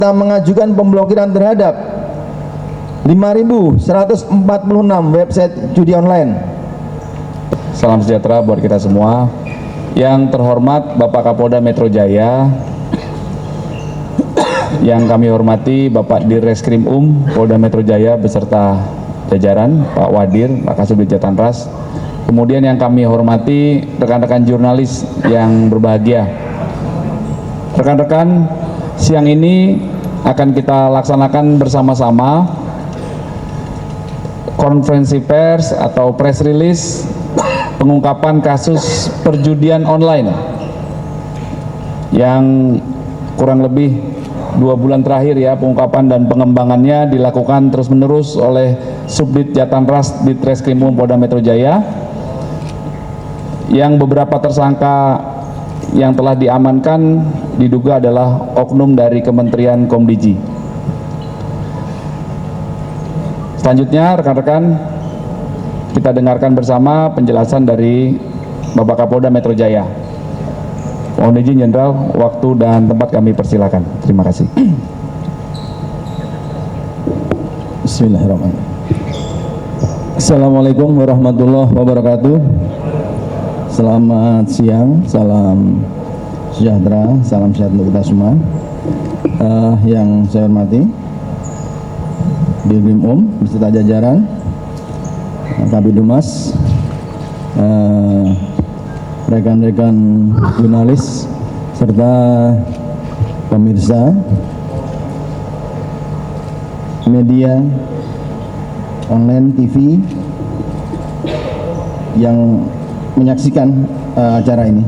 kita mengajukan pemblokiran terhadap 5.146 website judi online. Salam sejahtera buat kita semua. Yang terhormat Bapak Kapolda Metro Jaya, yang kami hormati Bapak Dirreskrim Polda Metro Jaya beserta jajaran, Pak Wadir, Pak Kasubdit Jatanras. Kemudian yang kami hormati rekan-rekan jurnalis yang berbahagia. Rekan-rekan, siang ini akan kita laksanakan bersama-sama konferensi pers atau press release pengungkapan kasus perjudian online yang kurang lebih 2 bulan terakhir ya, pengungkapan dan pengembangannya dilakukan terus-menerus oleh Subdit Jatanras Ditreskrim Polda Metro Jaya, yang beberapa tersangka yang telah diamankan diduga adalah oknum dari Kementerian Komdiji. Selanjutnya rekan-rekan, kita dengarkan bersama penjelasan dari Bapak Kapolda Metro Jaya. Mohon izin Jenderal, waktu dan tempat kami persilakan. Terima kasih. Bismillahirrahmanirrahim. Assalamualaikum warahmatullahi wabarakatuh. Selamat siang, salam sejahtera, salam sehat untuk kita semua. Yang saya hormati Dirkrim beserta jajaran, Kabid Humas, rekan-rekan jurnalis serta pemirsa media online TV yang menyaksikan acara ini.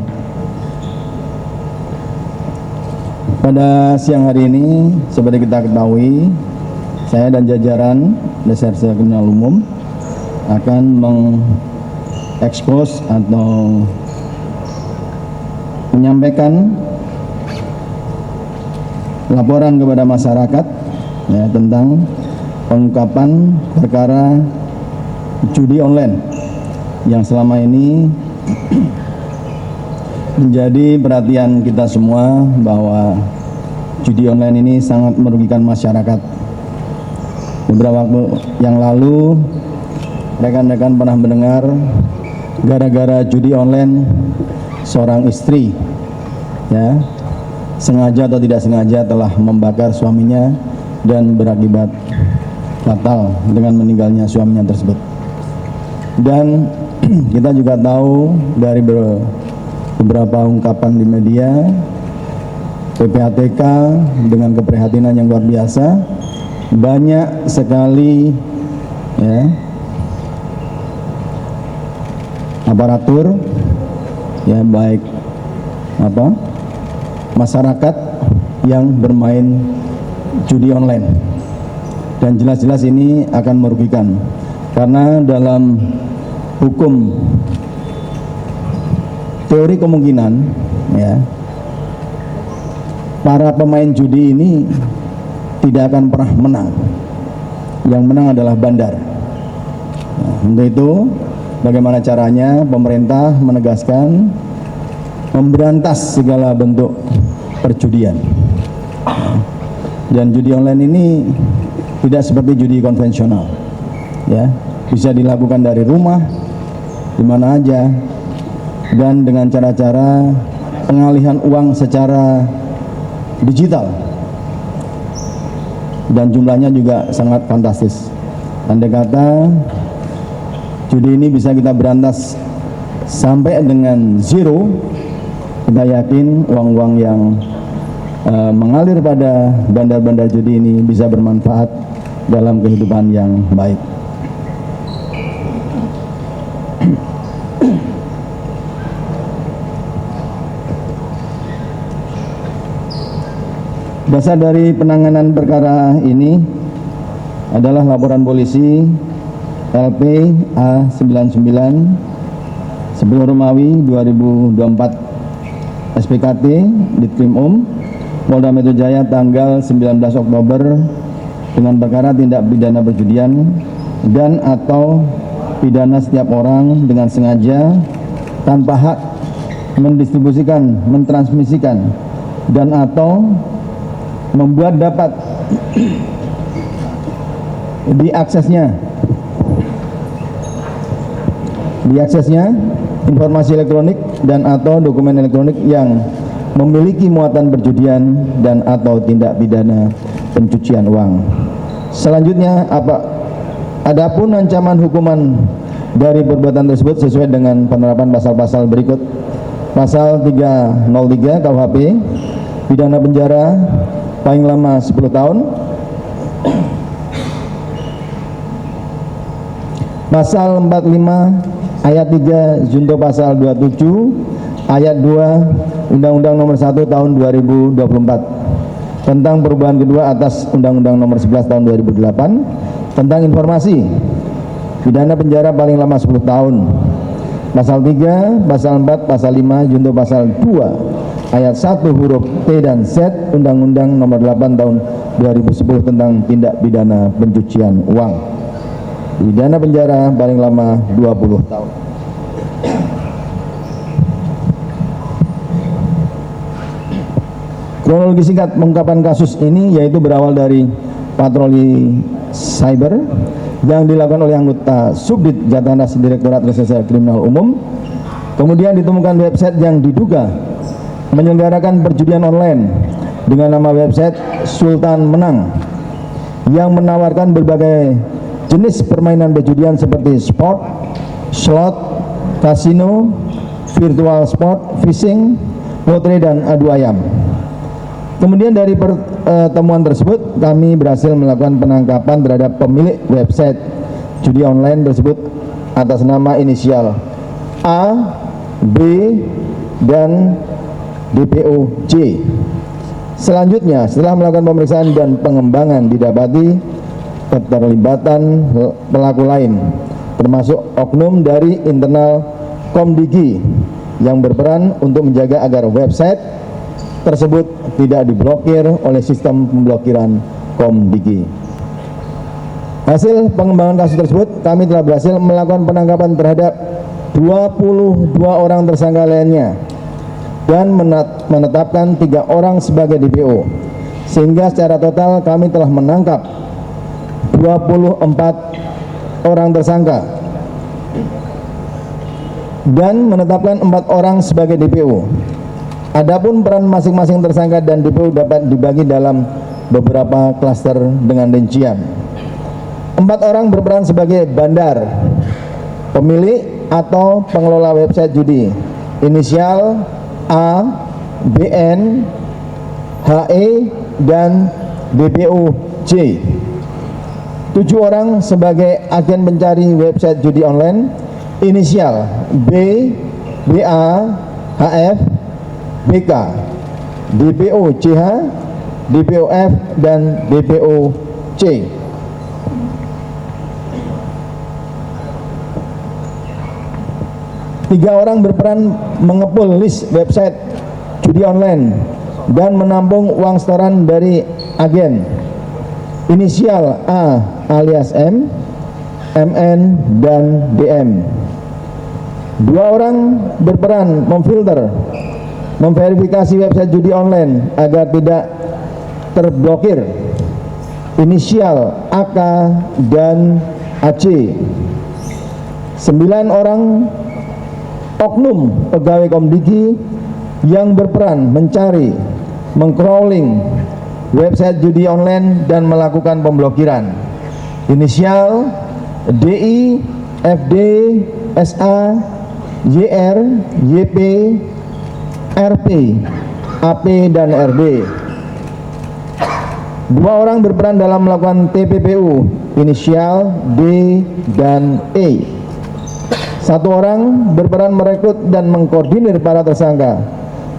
Pada siang hari ini, seperti kita ketahui, saya dan jajaran Reserse Kriminal Umum akan mengekspos atau menyampaikan laporan kepada masyarakat ya, tentang pengungkapan perkara judi online yang selama ini menjadi perhatian kita semua, bahwa judi online ini sangat merugikan masyarakat. Beberapa waktu yang lalu rekan-rekan pernah mendengar gara-gara judi online seorang istri ya sengaja atau tidak sengaja telah membakar suaminya dan berakibat fatal dengan meninggalnya suaminya tersebut. Dan kita juga tahu dari beberapa ungkapan di media, PPATK dengan keprihatinan yang luar biasa, banyak sekali ya aparatur ya, baik masyarakat yang bermain judi online, dan jelas-jelas ini akan merugikan, karena dalam hukum teori kemungkinan ya, para pemain judi ini tidak akan pernah menang. Yang menang adalah bandar. Nah, untuk itu bagaimana caranya pemerintah menegaskan memberantas segala bentuk perjudian. Dan judi online ini tidak seperti judi konvensional ya, bisa dilakukan dari rumah, di mana aja, dan dengan cara-cara pengalihan uang secara digital, dan jumlahnya juga sangat fantastis. Andai kata judi ini bisa kita berantas sampai dengan zero, kita yakin uang-uang yang mengalir pada bandar-bandar judi ini bisa bermanfaat dalam kehidupan yang baik. Dasar dari penanganan perkara ini adalah laporan polisi LP A99 10 Romawi 2024 SPKT Ditkrim Polda Metro Jaya tanggal 19 Oktober dengan perkara tindak pidana perjudian dan atau pidana setiap orang dengan sengaja tanpa hak mendistribusikan, mentransmisikan dan atau membuat dapat diaksesnya informasi elektronik dan atau dokumen elektronik yang memiliki muatan perjudian dan atau tindak pidana pencucian uang. Selanjutnya, adapun ancaman hukuman dari perbuatan tersebut sesuai dengan penerapan pasal-pasal berikut. Pasal 303 KUHP, pidana penjara paling lama 10 tahun. Pasal 45 ayat 3 junto pasal 27 ayat 2 Undang-Undang Nomor 1 Tahun 2024 tentang perubahan kedua atas Undang-Undang Nomor 11 Tahun 2008 tentang informasi, pidana penjara paling lama 10 tahun. Pasal 3, pasal 4, pasal 5 junto pasal 2 ayat 1 huruf T dan Z Undang-Undang Nomor 8 Tahun 2010 tentang tindak pidana pencucian uang. Pidana penjara paling lama 20 tahun. Kronologi singkat pengungkapan kasus ini yaitu berawal dari patroli cyber yang dilakukan oleh anggota Subdit Jatahnas Direktorat Reserse Kriminal Umum. Kemudian ditemukan website yang diduga menyelenggarakan perjudian online dengan nama website Sultan Menang yang menawarkan berbagai jenis permainan perjudian seperti sport, slot, kasino, virtual sport, fishing, lotre, dan adu ayam. Kemudian dari pertemuan tersebut kami berhasil melakukan penangkapan terhadap pemilik website judi online tersebut atas nama inisial A, B, dan DPO J. Selanjutnya setelah melakukan pemeriksaan dan pengembangan didapati keterlibatan pelaku lain termasuk oknum dari internal Komdigi yang berperan untuk menjaga agar website tersebut tidak diblokir oleh sistem pemblokiran Komdigi. Hasil pengembangan kasus tersebut, kami telah berhasil melakukan penangkapan terhadap 22 orang tersangka lainnya dan menetapkan 3 orang sebagai DPO, sehingga secara total kami telah menangkap 24 orang tersangka dan menetapkan 4 orang sebagai DPO. Adapun peran masing-masing tersangka dan DPO dapat dibagi dalam beberapa klaster dengan rincian. 4 orang berperan sebagai bandar, pemilik atau pengelola website judi, inisial A, BN, HE, dan DPO J. 7 orang sebagai agen pencari website judi online, inisial B, BA, HF, BK, DPO CH, DPO F, dan DPO C. Tiga orang berperan mengepul list website judi online dan menampung uang setoran dari agen, inisial A alias M, MN, dan DM. 2 orang berperan memverifikasi website judi online agar tidak terblokir, inisial AK dan AC. 9 orang oknum pegawai Komdigi yang berperan mencari, mengcrawling website judi online dan melakukan pemblokiran, inisial DI, FD, SA, YR, YP, RP, AP, dan RD. 2 orang berperan dalam melakukan TPPU, inisial D dan E. 1 orang berperan merekrut dan mengkoordinir para tersangka,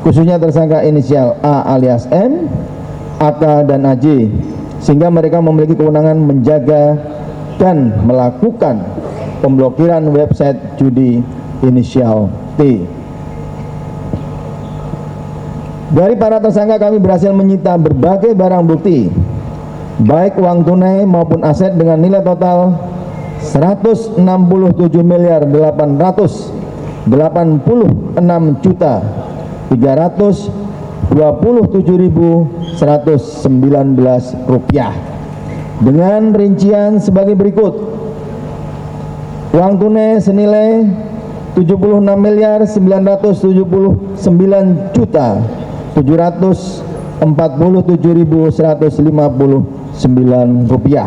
khususnya tersangka inisial A alias M, AK, dan AJ, sehingga mereka memiliki kewenangan menjaga dan melakukan pemblokiran website judi inisial T. Dari para tersangka kami berhasil menyita berbagai barang bukti, baik uang tunai maupun aset dengan nilai total 167.886.327.900 rupiah dengan rincian sebagai berikut: uang tunai senilai 76.749.749 rupiah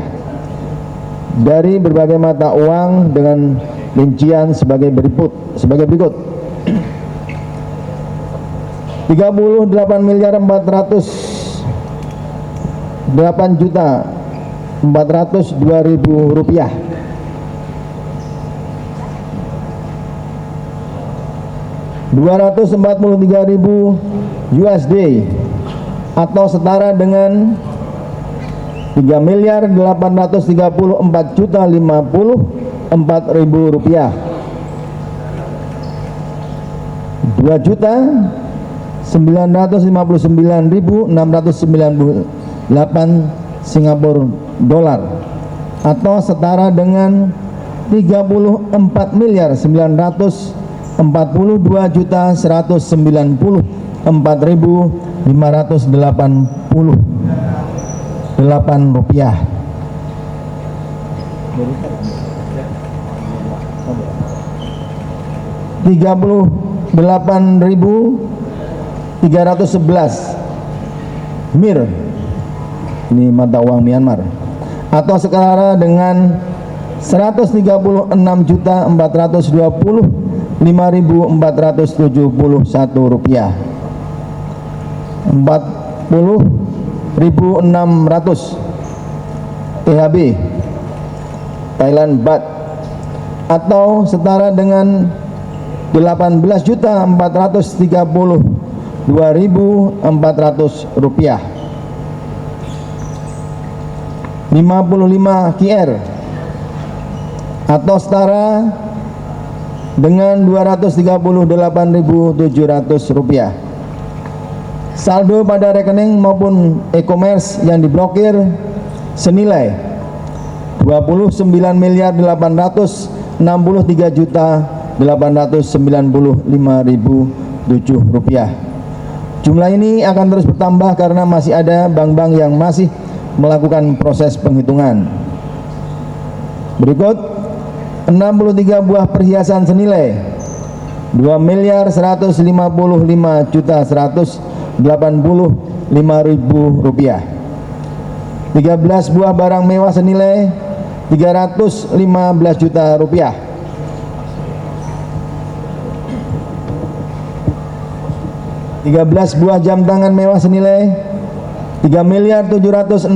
dari berbagai mata uang dengan rincian sebagai berikut: 38.408.402.000 rupiah, 243.000 USD atau setara dengan 3.834.054.000 rupiah, 2.959.698 Singapura dolar atau setara dengan 34.194.588 rupiah. $38.311 MYR, ini mata uang Myanmar, atau setara dengan 134.420.541 rupiah, 40.600 THB Thailand Baht, atau setara dengan 18.432.400 rupiah, 55 KR atau setara dengan 238.700 rupiah. Saldo pada rekening maupun e-commerce yang diblokir senilai 29.863.895.007 rupiah. Jumlah ini akan terus bertambah karena masih ada bank-bank yang masih melakukan proses penghitungan. Berikut 63 buah perhiasan senilai 2.155.185.000 rupiah, 13 buah barang mewah senilai 315 juta rupiah, 13 buah jam tangan mewah senilai 3.763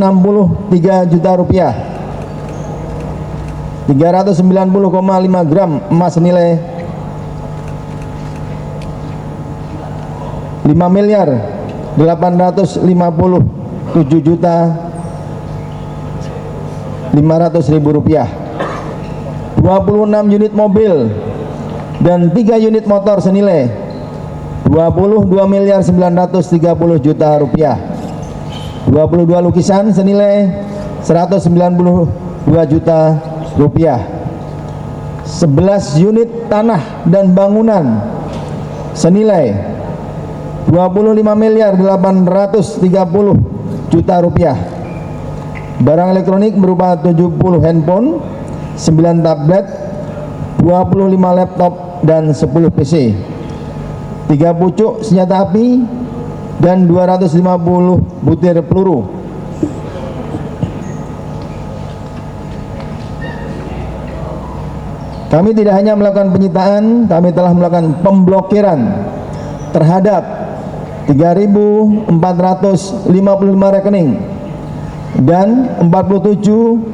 juta rupiah, 390,5 gram emas senilai 5.857.500.000 rupiah, 26 unit mobil dan 3 unit motor senilai 22.930 juta rupiah, 22 lukisan senilai 192 juta rupiah, 11 unit tanah dan bangunan senilai 25.830 juta rupiah, barang elektronik berupa 70 handphone, 9 tablet, 25 laptop dan 10 PC, 3 pucuk senjata api dan 250 butir peluru. Kami tidak hanya melakukan penyitaan, kami telah melakukan pemblokiran terhadap 3.455 rekening dan 47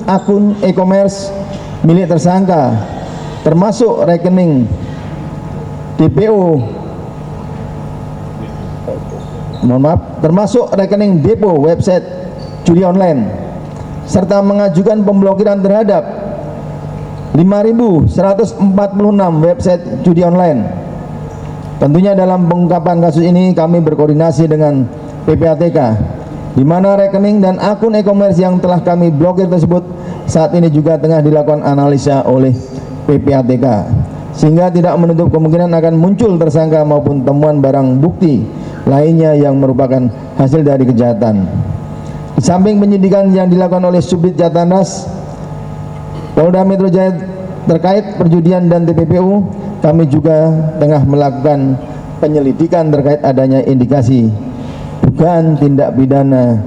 akun e-commerce milik tersangka, termasuk rekening termasuk rekening depo website judi online, serta mengajukan pemblokiran terhadap 5.146 website judi online. Tentunya dalam pengungkapan kasus ini kami berkoordinasi dengan PPATK, di mana rekening dan akun e-commerce yang telah kami blokir tersebut saat ini juga tengah dilakukan analisa oleh PPATK, sehingga tidak menutup kemungkinan akan muncul tersangka maupun temuan barang bukti lainnya yang merupakan hasil dari kejahatan. Di samping penyidikan yang dilakukan oleh Subdit Jatanras Polda Metro Jaya terkait perjudian dan TPPU, kami juga tengah melakukan penyelidikan terkait adanya indikasi dugaan tindak pidana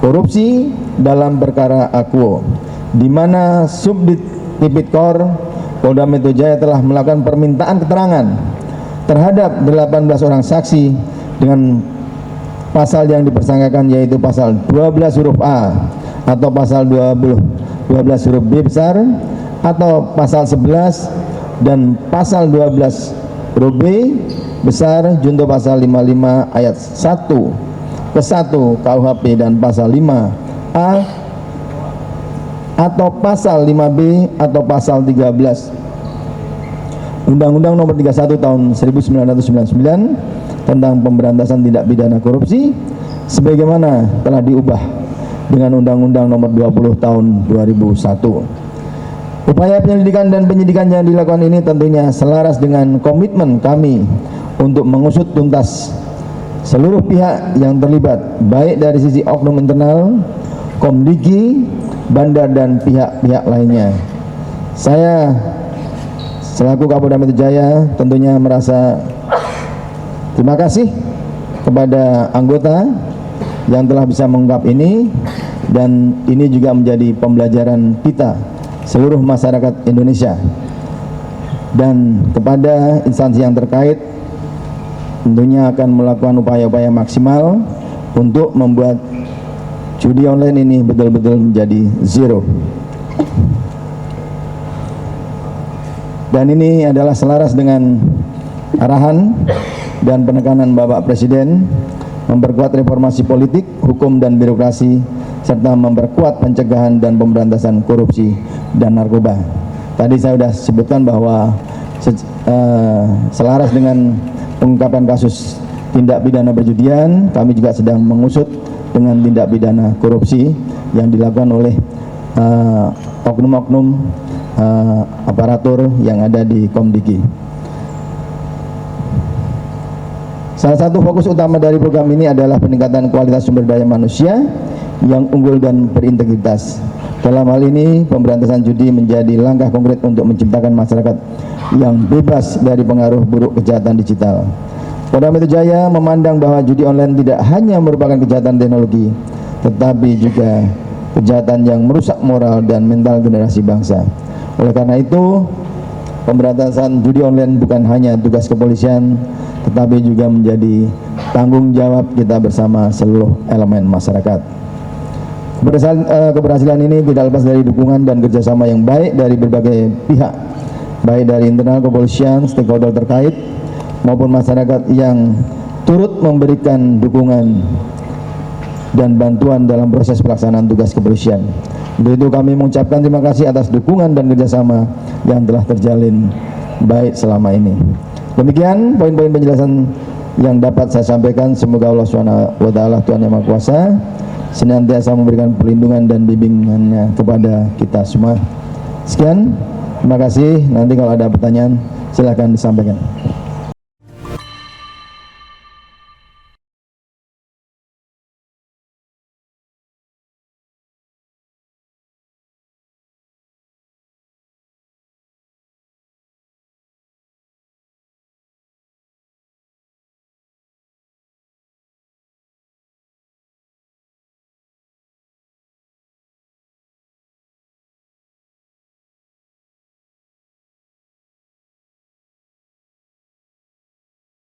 korupsi dalam perkara Aquo, di mana Subdit Tipikor Polda Metro Jaya telah melakukan permintaan keterangan terhadap 18 orang saksi dengan pasal yang dipersangkakan, yaitu pasal 12 huruf A atau pasal 12 huruf B besar atau pasal 11 dan pasal 12 huruf B besar junto pasal 55 ayat 1 ke 1 KUHP dan pasal 5A atau pasal 5B atau pasal 13 Undang-Undang Nomor 31 Tahun 1999 tentang pemberantasan tindak pidana korupsi sebagaimana telah diubah dengan Undang-Undang Nomor 20 Tahun 2001. Upaya penyelidikan dan penyidikan yang dilakukan ini tentunya selaras dengan komitmen kami untuk mengusut tuntas seluruh pihak yang terlibat, baik dari sisi oknum internal, Komdiki, bandar dan pihak-pihak lainnya. Saya selaku Kapolda Metro Jaya tentunya merasa terima kasih kepada anggota yang telah bisa mengungkap ini, dan ini juga menjadi pembelajaran kita seluruh masyarakat Indonesia, dan kepada instansi yang terkait tentunya akan melakukan upaya-upaya maksimal untuk membuat judi online ini betul-betul menjadi zero. Dan ini adalah selaras dengan arahan dan penekanan Bapak Presiden memperkuat reformasi politik, hukum dan birokrasi serta memperkuat pencegahan dan pemberantasan korupsi dan narkoba. Tadi saya sudah sebutkan bahwa selaras dengan pengungkapan kasus tindak pidana perjudian, kami juga sedang mengusut dengan tindak pidana korupsi yang dilakukan oleh oknum-oknum aparatur yang ada di Komdiki. Salah satu fokus utama dari program ini adalah peningkatan kualitas sumber daya manusia yang unggul dan berintegritas. Dalam hal ini, pemberantasan judi menjadi langkah konkret untuk menciptakan masyarakat yang bebas dari pengaruh buruk kejahatan digital. Polda Metro Jaya memandang bahwa judi online tidak hanya merupakan kejahatan teknologi, tetapi juga kejahatan yang merusak moral dan mental generasi bangsa. Oleh karena itu, pemberantasan judi online bukan hanya tugas kepolisian, tetapi juga menjadi tanggung jawab kita bersama seluruh elemen masyarakat. Keberhasilan ini tidak lepas dari dukungan dan kerjasama yang baik dari berbagai pihak, baik dari internal kepolisian, stakeholder terkait, maupun masyarakat yang turut memberikan dukungan dan bantuan dalam proses pelaksanaan tugas kepolisian. Untuk itu kami mengucapkan terima kasih atas dukungan dan kerjasama yang telah terjalin baik selama ini. Demikian poin-poin penjelasan yang dapat saya sampaikan. Semoga Allah SWT, Tuhan Yang Maha Kuasa, senantiasa memberikan perlindungan dan bimbingannya kepada kita semua. Sekian, terima kasih. Nanti kalau ada pertanyaan silakan disampaikan.